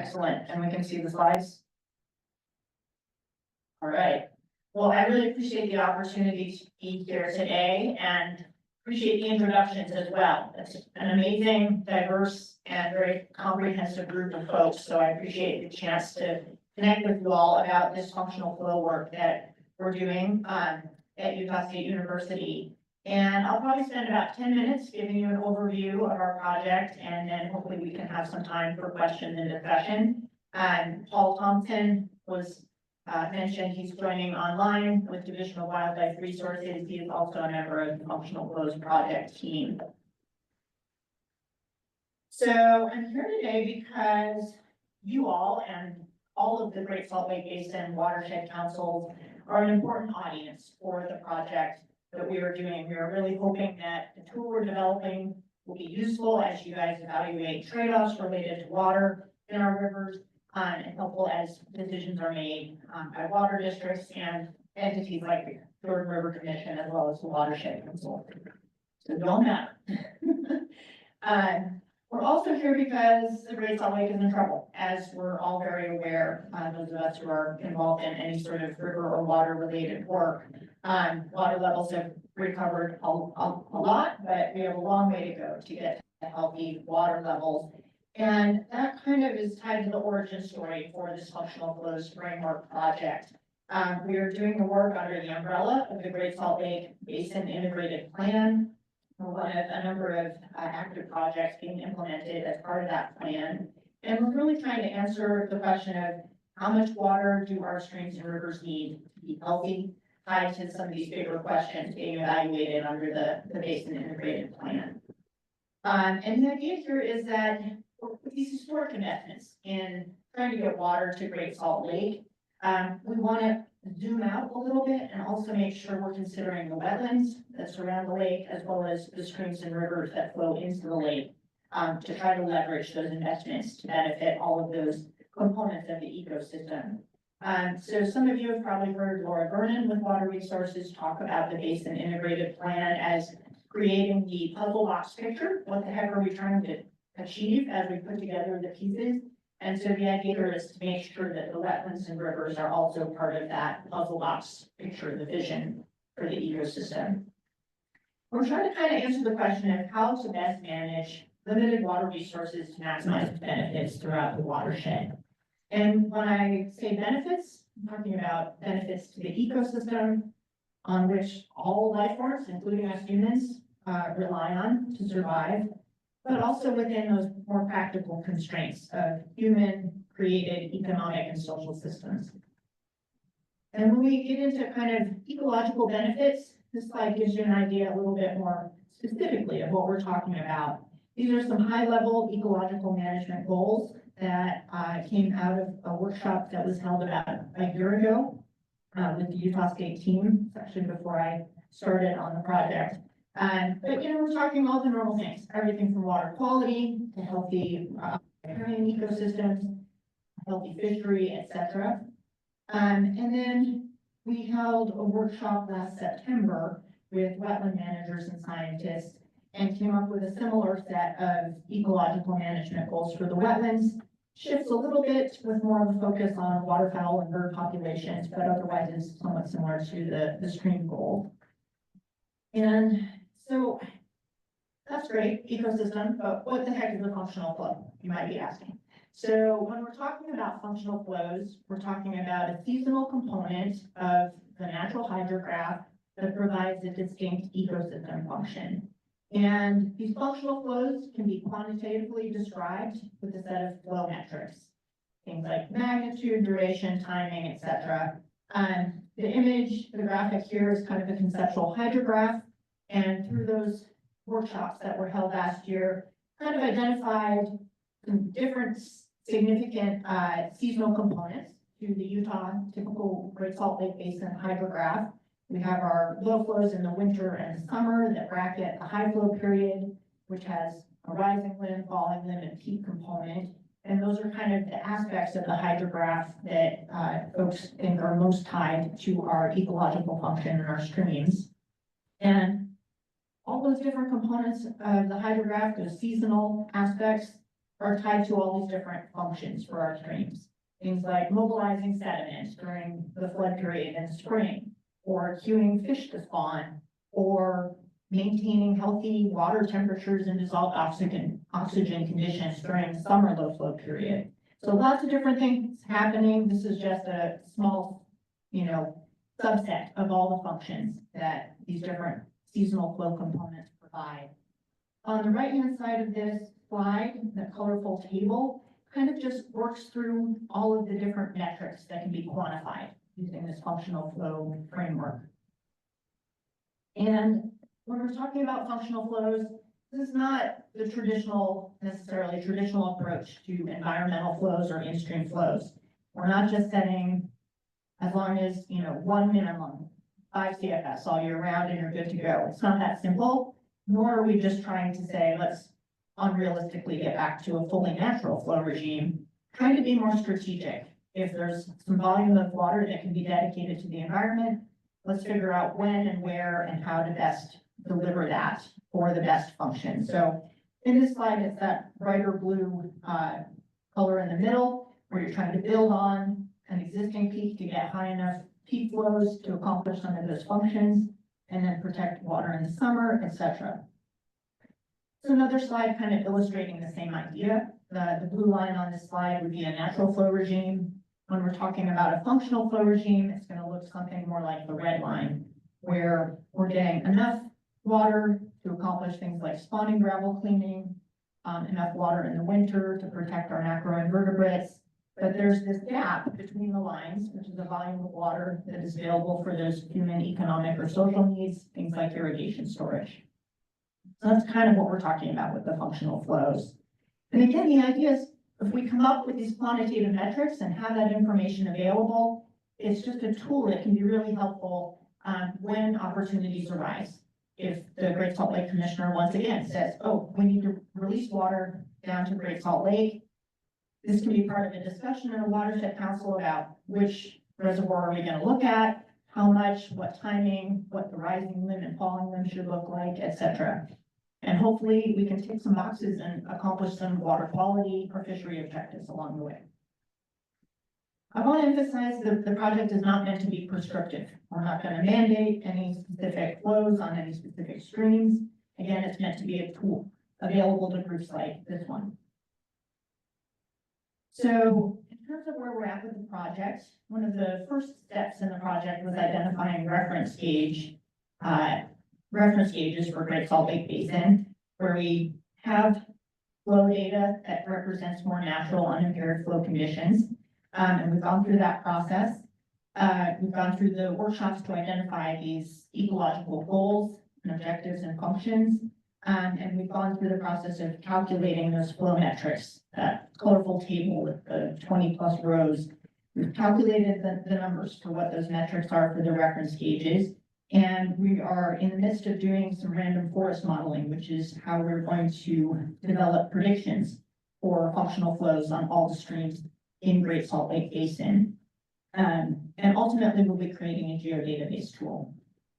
Excellent, and we can see the slides? All right, well, I really appreciate the opportunity to be here today and appreciate the introductions as well. It's an amazing, diverse, and very comprehensive group of folks, so I appreciate the chance to connect with you all about this functional flow work that we're doing at Utah State University. And I'll probably spend about 10 minutes giving you an overview of our project, and then hopefully we can have some time for questions and discussion. Paul Thompson was mentioned, he's joining online with Division of Wildlife Resources. He is also a member of the Functional Flows Project team. So I'm here today because you all and all of the Great Salt Lake Basin Watershed Councils are an important audience for the project that we are doing. We are really hoping that the tool we're developing will be useful as you guys evaluate trade-offs related to water in our rivers, and helpful as decisions are made by water districts and entities like the Jordan River Commission, as well as the Watershed Council. So don't matter. We're also here because the Great Salt Lake is in trouble, as we're all very aware, those of us who are involved in any sort of river or water related work. Water levels have recovered a lot, but we have a long way to go to get to healthy water levels. And that kind of is tied to the origin story for this Functional Flows Framework project. We are doing the work under the umbrella of the Great Salt Lake Basin Integrated Plan. We're one of a number of active projects being implemented as part of that plan. And we're really trying to answer the question of how much water do our streams and rivers need to be healthy, tied to some of these bigger questions being evaluated under the Basin Integrated Plan. And the idea here is that with these historic investments in trying to get water to Great Salt Lake, we want to zoom out a little bit and also make sure we're considering the wetlands that surround the lake, as well as the streams and rivers that flow into the lake, to try to leverage those investments to benefit all of those components of the ecosystem. So some of you have probably heard Laura Vernon with Water Resources talk about the Basin Integrated Plan as creating the puzzle box picture. What the heck are we trying to achieve as we put together the pieces? And so the idea is to make sure that the wetlands and rivers are also part of that puzzle box picture, the vision for the ecosystem. We're trying to kind of answer the question of how to best manage limited water resources to maximize benefits throughout the watershed. And when I say benefits, I'm talking about benefits to the ecosystem on which all life forms, including us humans, rely on to survive, but also within those more practical constraints of human-created economic and social systems. And when we get into kind of ecological benefits, this slide gives you an idea a little bit more specifically of what we're talking about. These are some high-level ecological management goals that came out of a workshop that was held about a year ago with the Utah State team, actually before I started on the project. But we're talking all the normal things, everything from water quality to healthy riparian ecosystems, healthy fishery, etc. And then we held a workshop last September with wetland managers and scientists and came up with a similar set of ecological management goals for the wetlands. Shifts a little bit with more of a focus on waterfowl and bird populations, but otherwise is somewhat similar to the stream goal. And so that's great, ecosystem, but what the heck is a functional flow, you might be asking. So when we're talking about functional flows, we're talking about a seasonal component of the natural hydrograph that provides a distinct ecosystem function. And these functional flows can be quantitatively described with a set of flow metrics, things like magnitude, duration, timing, etc. The image, the graphic here is kind of a conceptual hydrograph. And through those workshops that were held last year, kind of identified some different significant seasonal components to the Utah typical Great Salt Lake Basin hydrograph. We have our low flows in the winter and the summer that bracket the high flow period, which has a rising limb, falling limb, and peak component. And those are kind of the aspects of the hydrograph that folks think are most tied to our ecological function in our streams. And all those different components of the hydrograph, those seasonal aspects, are tied to all these different functions for our streams. Things like mobilizing sediment during the flood period in spring, or cueing fish to spawn, or maintaining healthy water temperatures and dissolved oxygen conditions during summer low flow period. So lots of different things happening. This is just a small, subset of all the functions that these different seasonal flow components provide. On the right-hand side of this slide, the colorful table kind of just works through all of the different metrics that can be quantified using this functional flow framework. And when we're talking about functional flows, this is not the necessarily traditional approach to environmental flows or in-stream flows. We're not just setting, as long as, one minimum, 5 CFS all year round and you're good to go. It's not that simple, nor are we just trying to say, let's unrealistically get back to a fully natural flow regime, trying to be more strategic. If there's some volume of water that can be dedicated to the environment, let's figure out when and where and how to best deliver that for the best function. So in this slide, it's that brighter blue color in the middle, where you're trying to build on an existing peak to get high enough peak flows to accomplish some of those functions, and then protect water in the summer, etc. So another slide kind of illustrating the same idea. The blue line on this slide would be a natural flow regime. When we're talking about a functional flow regime, it's going to look something more like the red line, where we're getting enough water to accomplish things like spawning gravel cleaning, enough water in the winter to protect our macroinvertebrates. But there's this gap between the lines, which is the volume of water that is available for those human, economic, or social needs, things like irrigation storage. So that's kind of what we're talking about with the functional flows. And again, the idea is if we come up with these quantitative metrics and have that information available, it's just a tool that can be really helpful when opportunities arise. If the Great Salt Lake Commissioner once again says, oh, we need to release water down to Great Salt Lake, this can be part of a discussion in a watershed council about which reservoir are we going to look at, how much, what timing, what the rising limb and falling limb should look like, etc. And hopefully we can tick some boxes and accomplish some water quality or fishery objectives along the way. I want to emphasize that the project is not meant to be prescriptive. We're not going to mandate any specific flows on any specific streams. Again, it's meant to be a tool available to groups like this one. So in terms of where we're at with the project, one of the first steps in the project was identifying reference gauges for Great Salt Lake Basin, where we have flow data that represents more natural unimpaired flow conditions. And we've gone through that process. We've gone through the workshops to identify these ecological goals and objectives and functions. And we've gone through the process of calculating those flow metrics, that colorful table with the 20 plus rows. We've calculated the numbers for what those metrics are for the reference gauges. And we are in the midst of doing some random forest modeling, which is how we're going to develop predictions for functional flows on all the streams in Great Salt Lake Basin. And ultimately we'll be creating a geodatabase tool.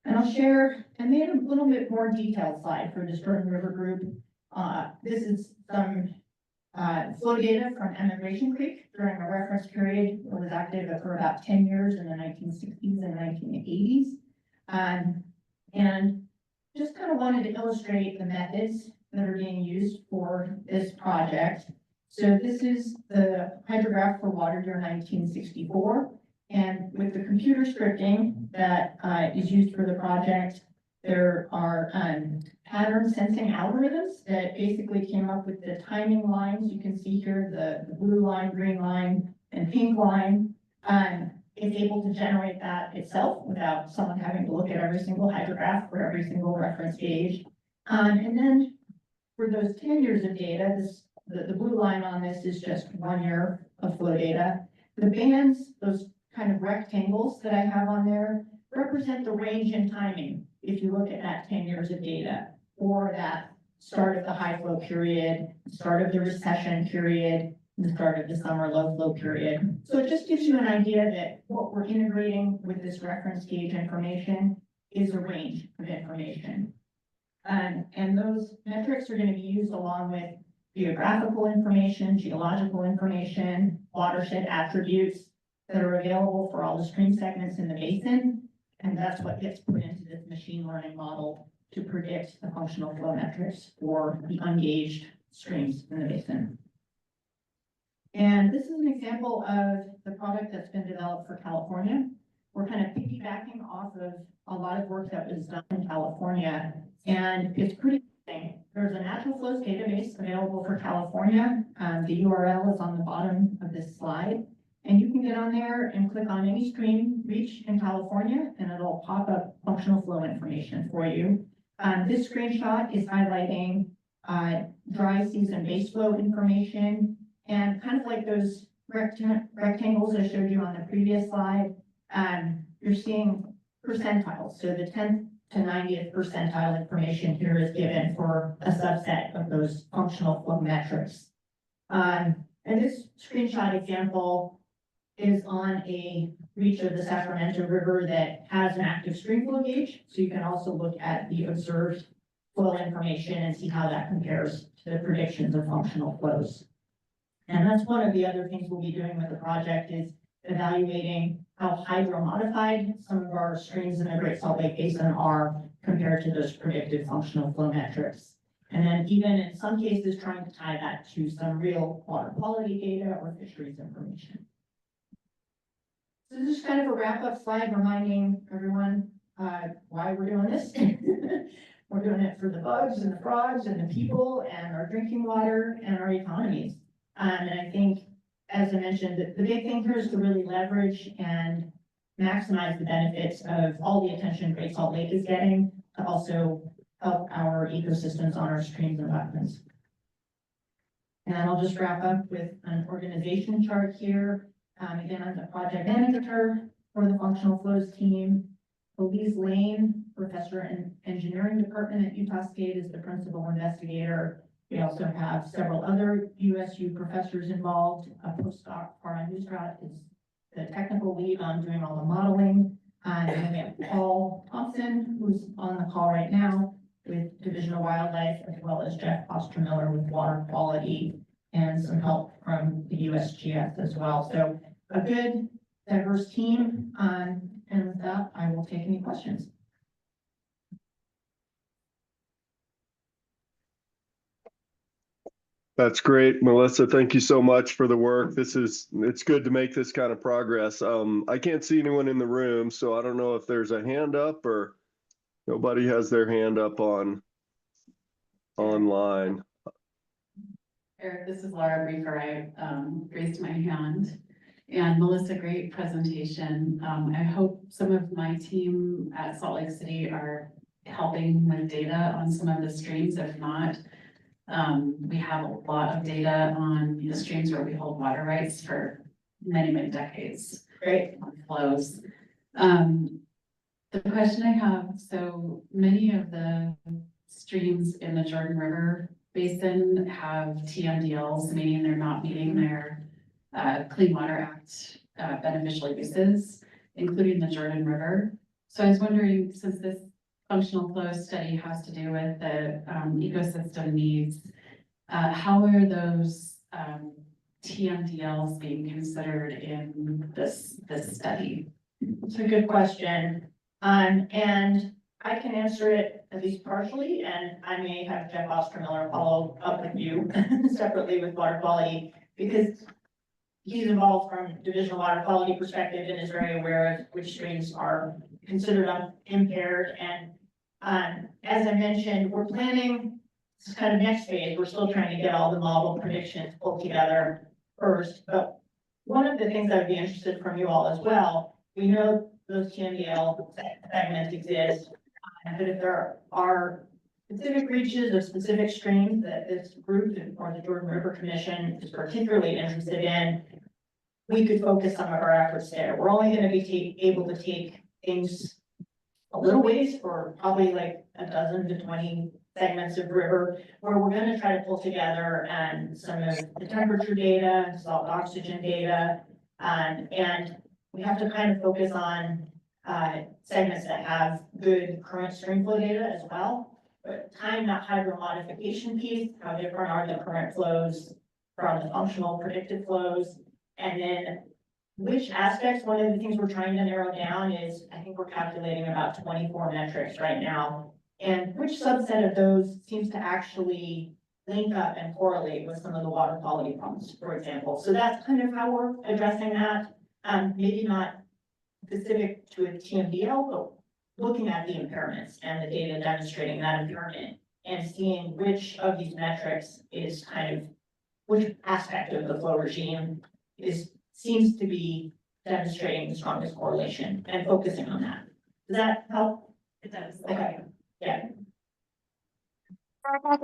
And I'll share, I made a little bit more detailed slide for the Jordan River Group. This is some flow data from Emigration Creek during a reference period that was active for about 10 years in the 1960s and 1980s. And just kind of wanted to illustrate the methods that are being used for this project. So this is the hydrograph for water year 1964. And with the computer scripting that is used for the project, there are pattern sensing algorithms that basically came up with the timing lines. You can see here the blue line, green line, and pink line. It's able to generate that itself without someone having to look at every single hydrograph for every single reference gauge. And then for those 10 years of data, the blue line on this is just 1 year of flow data. The bands, those kind of rectangles that I have on there, represent the range in timing. If you look at that 10 years of data, or that start of the high flow period, start of the recession period, the start of the summer low flow period. So it just gives you an idea that what we're integrating with this reference gauge information is a range of information. And those metrics are going to be used along with geographical information, geological information, watershed attributes that are available for all the stream segments in the basin. And that's what gets put into this machine learning model to predict the functional flow metrics for the ungauged streams in the basin. And this is an example of the product that's been developed for California. We're kind of piggybacking off of a lot of work that was done in California, and it's pretty interesting. There's a natural flows database available for California. The URL is on the bottom of this slide, and you can get on there and click on any stream reach in California, and it'll pop up functional flow information for you. This screenshot is highlighting dry season base flow information, and kind of like those rectangles I showed you on the previous slide, you're seeing percentiles. So the 10th to 90th percentile information here is given for a subset of those functional flow metrics. And this screenshot example is on a reach of the Sacramento River that has an active stream flow gauge. So you can also look at the observed flow information and see how that compares to the predictions of functional flows. And that's one of the other things we'll be doing with the project is evaluating how hydro-modified some of our streams in the Great Salt Lake Basin are compared to those predicted functional flow metrics. And then even in some cases, trying to tie that to some real water quality data or fisheries information. So this is kind of a wrap-up slide reminding everyone why we're doing this. We're doing it for the bugs and the frogs and the people and our drinking water and our economies. And I think, as I mentioned, the big thing here is to really leverage and maximize the benefits of all the attention Great Salt Lake is getting to also help our ecosystems on our streams and wetlands. And I'll just wrap up with an organization chart here. Again, I'm the project manager for the functional flows team. Elise Lane, professor in engineering department at Utah State, is the principal investigator. We also have several other USU professors involved. A postdoc, Farah Nusrat, is the technical lead on doing all the modeling. And then we have Paul Thompson, who's on the call right now with Division of Wildlife, as well as Jeff Ostermiller with water quality and some help from the USGS as well. So a good, diverse team. And with that, I will take any questions. That's great, Melissa. Thank you so much for the work. It's good to make this kind of progress. I can't see anyone in the room, so I don't know if there's a hand up or nobody has their hand up online. Eric, this is Laura Briefer. I raised my hand. And Melissa, great presentation. I hope some of my team at Salt Lake City are helping with data on some of the streams. If not, we have a lot of data on the streams where we hold water rights for many, many decades. Great. On flows. The question I have, so many of the streams in the Jordan River Basin have TMDLs, meaning they're not meeting their Clean Water Act beneficial uses, including the Jordan River. So I was wondering, since this functional flow study has to do with the ecosystem needs, how are those TMDLs being considered in this study? It's a good question. And I can answer it at least partially, and I may have Jeff Ostermiller follow up with you separately with water quality, because he's involved from Division of Water Quality perspective and is very aware of which streams are considered impaired. And as I mentioned, we're planning, this is kind of next phase. We're still trying to get all the model predictions pulled together first. But one of the things I would be interested from you all as well, we know those TMDL segments exist, but if there are specific reaches of specific streams that this group or the Jordan River Commission is particularly interested in, we could focus some of our efforts there. We're only going to be able to take things a little ways for probably like a dozen to 20 segments of river, where we're going to try to pull together and some of the temperature data, salt oxygen data, and we have to kind of focus on segments that have good current stream flow data as well. but time that hydro modification piece, how different are the current flows from the functional predicted flows? And then which aspects, one of the things we're trying to narrow down is, I think we're calculating about 24 metrics right now. And which subset of those seems to actually link up and correlate with some of the water quality problems, for example. So that's kind of how we're addressing that. Maybe not specific to a TMDL, but looking at the impairments and the data demonstrating that impairment and seeing which of these metrics is kind of, which aspect of the flow regime seems to be demonstrating the strongest correlation and focusing on that. Does that help? It does. Okay, yeah.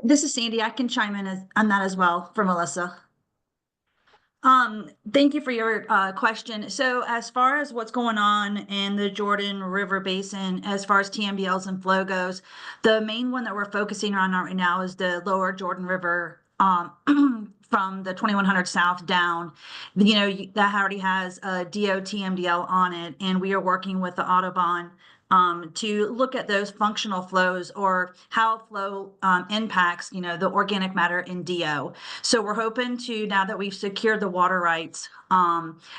This is Sandy. I can chime in on that as well for Melissa. Thank you for your question. So as far as what's going on in the Jordan River Basin, as far as TMDLs and flow goes, the main one that we're focusing on right now is the lower Jordan River from the 2100 south down. You know, that already has a DOTMDL on it, and we are working with the Audubon to look at those functional flows or how flow impacts, you know, the organic matter in DO. So we're hoping to, now that we've secured the water rights,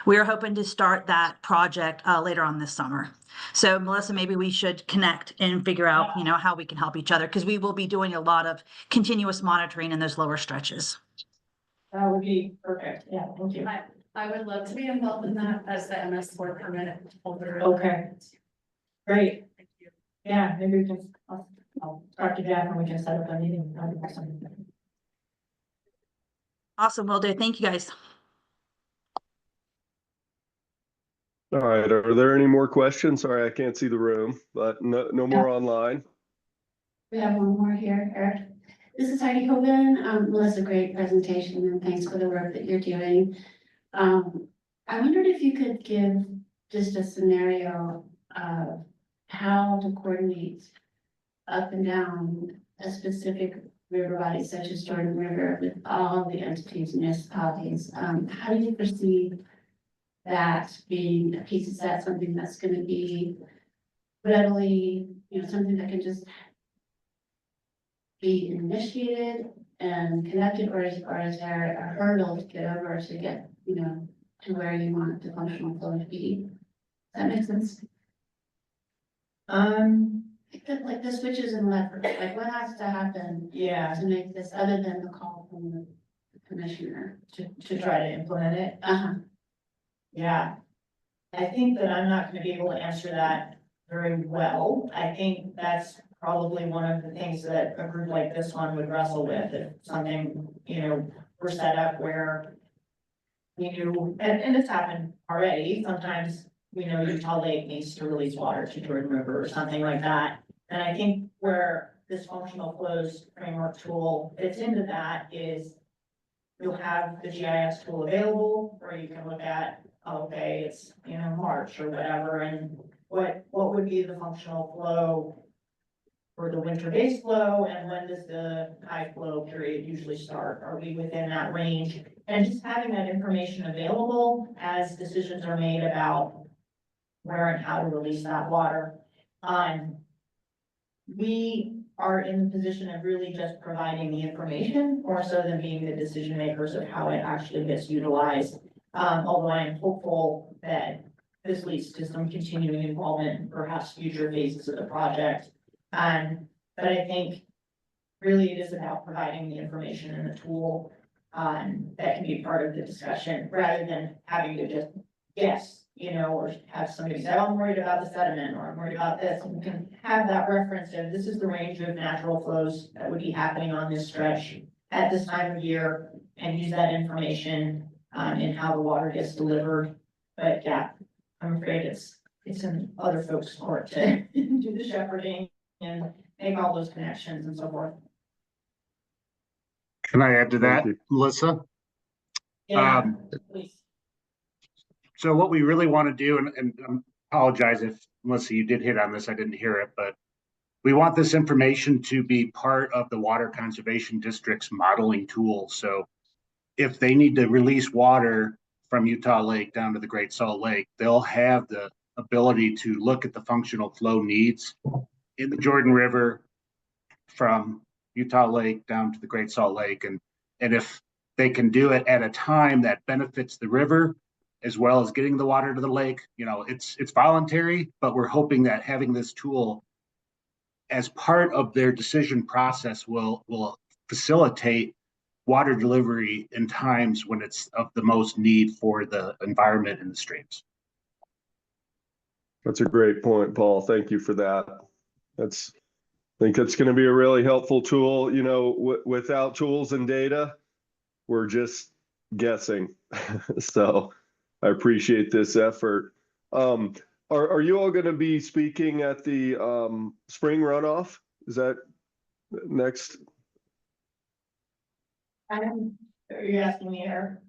we are hoping to start that project later on this summer. So Melissa, maybe we should connect and figure out, you know, how we can help each other, because we will be doing a lot of continuous monitoring in those lower stretches. That would be perfect. Yeah, thank you. I would love to be involved in that as the MS4 permit holder. Okay. Great. Thank you. Yeah, maybe we can, I'll talk to Jeff and we can set up a meeting. That'd be awesome. Awesome, will do. Thank you guys. All right, are there any more questions? Sorry, I can't see the room, but no more online. We have one more here, Eric. This is Heidi Hogan. Melissa, great presentation and thanks for the work that you're doing. I wondered if you could give just a scenario of how to coordinate up and down a specific river body such as Jordan River with all the entities, municipalities. How do you foresee that being a piece? Is that something that's going to be readily, you know, something that can just be initiated and conducted, or is there a hurdle to get over to get, you know, to where you want the functional flow to be? Does that make sense? Like the switches and levers, like what has to happen Yeah, to make this, other than the call from the commissioner? to try to implement it. Uh-huh. Yeah. I think that I'm not gonna be able to answer that very well. I think that's probably one of the things that a group like this one would wrestle with, if something, you know, we're set up where we knew, and it's happened already, sometimes we know Utah Lake needs to release water to Jordan River or something like that. And I think where this functional flows framework tool fits into that is you'll have the GIS tool available, or you can look at, okay, it's, you know, March or whatever, and what would be the functional flow for the winter-based flow, and when does the high flow period usually start? Are we within that range? And just having that information available as decisions are made about where and how to release that water. We are in the position of really just providing the information more so than being the decision makers of how it actually gets utilized. Although I am hopeful that this leads to some continuing involvement in perhaps future phases of the project. But I think really it is about providing the information and the tool that can be part of the discussion rather than having to just guess, you know, or have somebody say, oh, I'm worried about the sediment, or I'm worried about this. And we can have that reference of this is the range of natural flows that would be happening on this stretch at this time of year, and use that information in how the water gets delivered. But yeah, I'm afraid it's in other folks' court to do the shepherding and make all those connections and so forth. Can I add to that, Thank you. Melissa? Yeah, please. So what we really want to do, and apologize if, Melissa, you did hit on this, I didn't hear it, but we want this information to be part of the Water Conservation District's modeling tool. So if they need to release water from Utah Lake down to the Great Salt Lake, they'll have the ability to look at the functional flow needs in the Jordan River from Utah Lake down to the Great Salt Lake. And if they can do it at a time that benefits the river, as well as getting the water to the lake, it's voluntary, but we're hoping that having this tool as part of their decision process will facilitate water delivery in times when it's of the most need for the environment and the streams. That's a great point, Paul. Thank you for that. I think that's going to be a really helpful tool. Without tools and data, we're just guessing. So I appreciate this effort. Are you all going to be speaking at the spring runoff? Is that next? Are you asking me, Eric?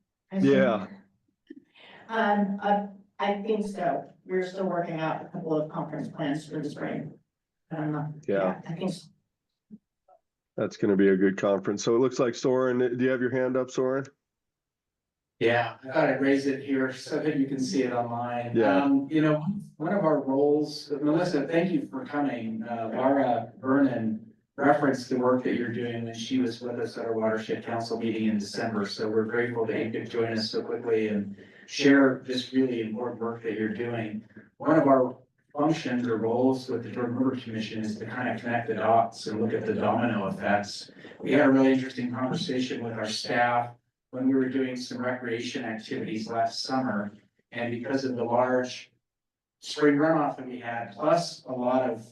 Yeah. I think so. We're still working out a couple of conference plans for the spring. I don't know. Yeah. I think so. That's going to be a good conference. So it looks like Soren, do you have your hand up, Soren? Yeah, I thought I'd raise it here so that you can see it online. Yeah. One of our roles, Melissa, thank you for coming. Laura Vernon referenced the work that you're doing when she was with us at our Watershed Council meeting in December. So we're grateful that you could join us so quickly and share this really important work that you're doing. One of our functions or roles with the Jordan River Commission is to kind of connect the dots and look at the domino effects. We had a really interesting conversation with our staff when we were doing some recreation activities last summer. And because of the large spring runoff that we had, plus a lot of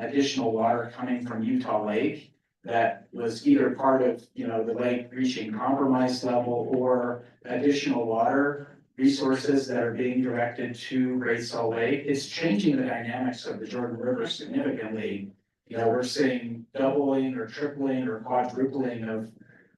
additional water coming from Utah Lake, that was either part of, the lake reaching compromised level or additional water resources that are being directed to Great Salt Lake. It's changing the dynamics of the Jordan River significantly. We're seeing doubling or tripling or quadrupling of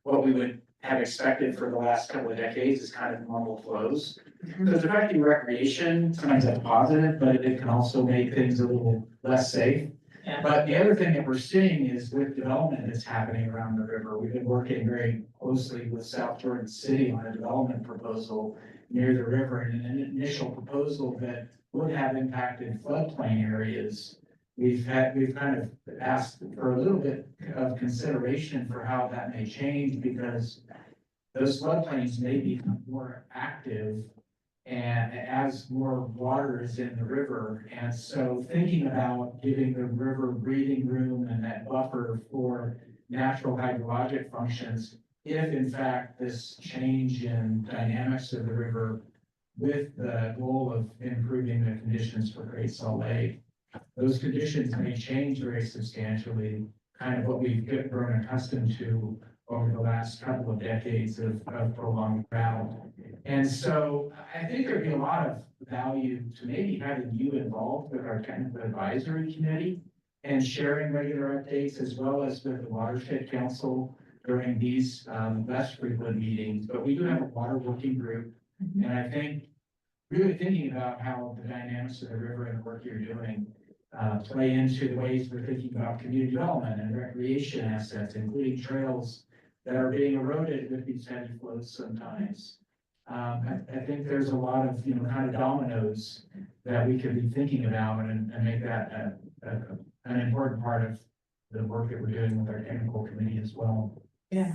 what we would have expected for the last couple of decades as kind of normal flows. So it's affecting recreation. Sometimes that's positive, but it can also make things a little less safe. Yeah. But the other thing that we're seeing is with development that's happening around the river, we've been working very closely with South Jordan City on a development proposal near the river, and an initial proposal that would have impacted floodplain areas. We've kind of asked for a little bit of consideration for how that may change, because those floodplains may become more active and as more water is in the river. And so thinking about giving the river breathing room and that buffer for natural hydrologic functions, if in fact this change in dynamics of the river with the goal of improving the conditions for Great Salt Lake, those conditions may change very substantially, kind of what we've grown accustomed to over the last couple of decades of prolonged drought. And so I think there'd be a lot of value to maybe having you involved with our technical advisory committee and sharing regular updates, as well as with the Watershed Council during these less frequent meetings. But we do have a water working group, and I think really thinking about how the dynamics of the river and the work you're doing play into the ways we're thinking about community development and recreation assets, including trails that are being eroded with these heavy flows sometimes. I think there's a lot of, kind of dominoes that we could be thinking about and make that an important part of the work that we're doing with our technical committee as well. Yeah.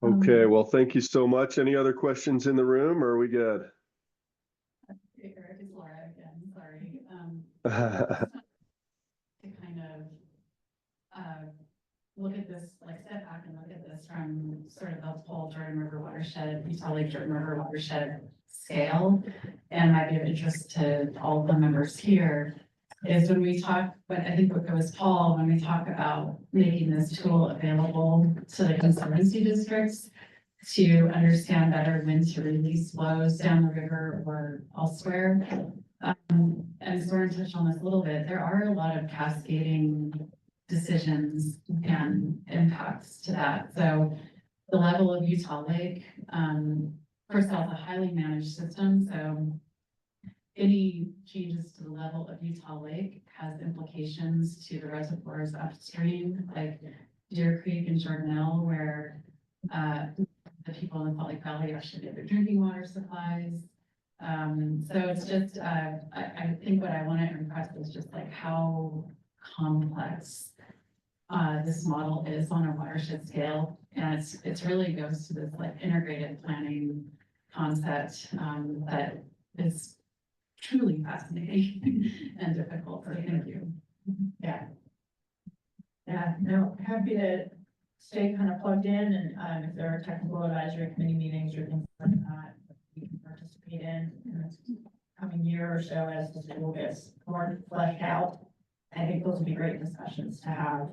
Okay, well, thank you so much. Any other questions in the room, or are we good? Eric, it's Laura again, sorry. To kind of look at this, like step back and look at this from sort of the whole Jordan River watershed, Utah Lake Jordan River watershed scale, and might be of interest to all of the members here, is when we talk, but I think it was Paul, when we talk about making this tool available to the conservancy districts to understand better when to release flows down the river or elsewhere. And Soren touched on this a little bit. There are a lot of cascading decisions and impacts to that. So the level of Utah Lake, first of all, it's a highly managed system. So any changes to the level of Utah Lake has implications to the reservoirs upstream, like Deer Creek and Jordanelle, where the people in the Salt Lake Valley actually get their drinking water supplies. So it's just, I think what I want to impress is just like how complex this model is on a watershed scale. And it's really goes to this like integrated planning concept that is truly fascinating and difficult. So thank you. Yeah. Yeah, no, happy to stay kind of plugged in and if there are technical advisory committee meetings or things like that, we can participate in this coming year or so as the school gets more fleshed out. I think those would be great discussions to have.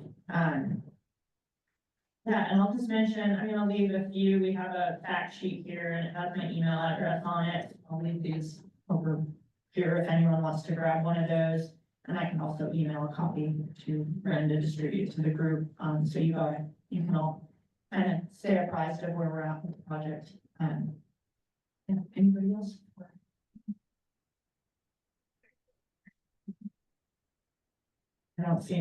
Yeah, and I'll just mention, I'm gonna leave a few, we have a fact sheet here and it has my email address on it. I'll leave these over here if anyone wants to grab one of those. And I can also email a copy to Brenda to distribute to the group, so you can all kind of stay apprised of where we're at with the project. Yeah, anybody else? I don't see